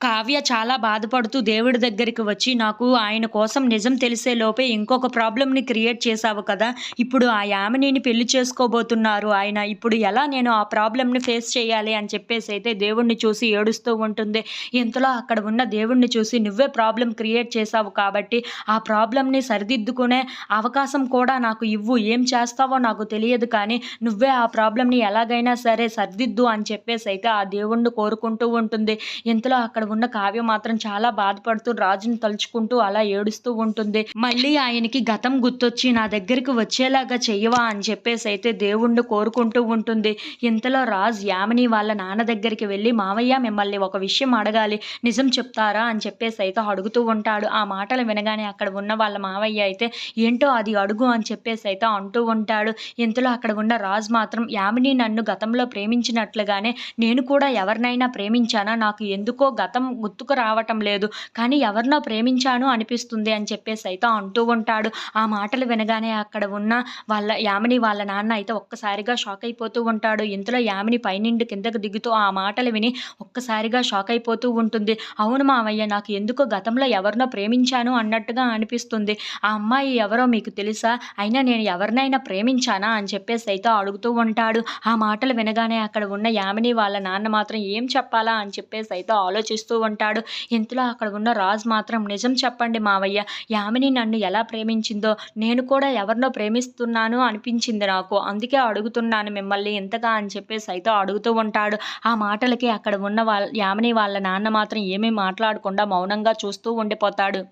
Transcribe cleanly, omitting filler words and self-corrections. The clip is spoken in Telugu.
కావ్య చాలా బాధపడుతూ దేవుడి దగ్గరికి వచ్చి, "నాకు ఆయన కోసం నిజం తెలిసే లోపే ఇంకొక ప్రాబ్లమ్‌ని క్రియేట్ చేశావు కదా! ఇప్పుడు ఆ యామినిని పెళ్లి చేసుకోబోతున్నారు ఆయన. ఇప్పుడు ఎలా నేను ఆ ప్రాబ్లమ్‌ని ఫేస్ చేయాలి?" అని చెప్పేసైతే దేవుడిని చూసి ఏడుస్తూ ఉంటుంది. ఇంతలో అక్కడ ఉన్న దేవుడిని చూసి, "నువ్వే ప్రాబ్లమ్ క్రియేట్ చేశావు కాబట్టి, ఆ ప్రాబ్లమ్‌ని సరిదిద్దుకునే అవకాశం కూడా నాకు ఇవ్వు. ఏం చేస్తావో నాకు తెలియదు కానీ, నువ్వే ఆ ప్రాబ్లమ్‌ని ఎలాగైనా సరే సరిదిద్దు" అని చెప్పేసైతే ఆ దేవుడిని కోరుకుంటూ ఉంటుంది. ఇంతలో అక్కడ ఉన్న కావ్య మాత్రం చాలా బాధపడుతూ రాజుని తలుచుకుంటూ అలా ఏడుస్తూ ఉంటుంది. మళ్ళీ ఆయనకి గతం గుర్తొచ్చి నా దగ్గరికి వచ్చేలాగా చెయ్యవా అని చెప్పేసైతే దేవుణ్ణి కోరుకుంటూ ఉంటుంది. ఇంతలో రాజు యామిని వాళ్ళ నాన్న దగ్గరికి వెళ్లి, "మావయ్య మిమ్మల్ని ఒక విషయం అడగాలి. నిజం చెప్తారా?" అని చెప్పేసైతే అడుగుతూ ఉంటాడు. ఆ మాటలు వినగానే అక్కడ ఉన్న వాళ్ళ మావయ్య అయితే, "ఏంటో అది అడుగు" అని చెప్పేసైతే అంటూ ఉంటాడు. ఇంతలో అక్కడ ఉన్న రాజు మాత్రం, "యామిని నన్ను గతంలో ప్రేమించినట్లుగానే నేను కూడా ఎవరినైనా ప్రేమించానా? నాకు ఎందుకో గతం గుర్తుకు రావటం లేదు. కానీ ఎవరినో ప్రేమించాను అనిపిస్తుంది" అని చెప్పేసైతే అంటూ ఉంటాడు. ఆ మాటలు వినగానే అక్కడ ఉన్న వాళ్ళ యామిని వాళ్ళ నాన్న అయితే ఒక్కసారిగా షాక్ అయిపోతూ ఉంటాడు. ఇంతలో యామిని పైనుండి కిందకు దిగుతూ ఆ మాటలు విని ఒక్కసారిగా షాక్ అయిపోతూ ఉంటుంది. "అవును మావయ్య, నాకు ఎందుకో గతంలో ఎవరినో ప్రేమించాను అన్నట్టుగా అనిపిస్తుంది. ఆ అమ్మాయి ఎవరో మీకు తెలుసా? అయినా నేను ఎవరినైనా ప్రేమించానా?" అని చెప్పేసైతే అడుగుతూ ఉంటాడు. ఆ మాటలు వినగానే అక్కడ ఉన్న యామిని వాళ్ళ నాన్న మాత్రం ఏం చెప్పాలా అని చెప్పేసైతే ఆలోచిస్తూ ఉంటాడు. ఇంతలో అక్కడ ఉన్న రాజు మాత్రం, "నిజం చెప్పండి మావయ్య, యామిని నన్ను ఎలా ప్రేమించిందో, నేను కూడా ఎవరినో ప్రేమిస్తున్నాను అనిపించింది నాకు. అందుకే అడుగుతున్నాను మిమ్మల్ని ఇంతగా" అని చెప్పేసైతే అడుగుతూ ఉంటాడు. ఆ మాటలకి అక్కడ ఉన్న యామిని వాళ్ళ నాన్న మాత్రం ఏమీ మాట్లాడకుండా మౌనంగా చూస్తూ ఉండిపోతాడు.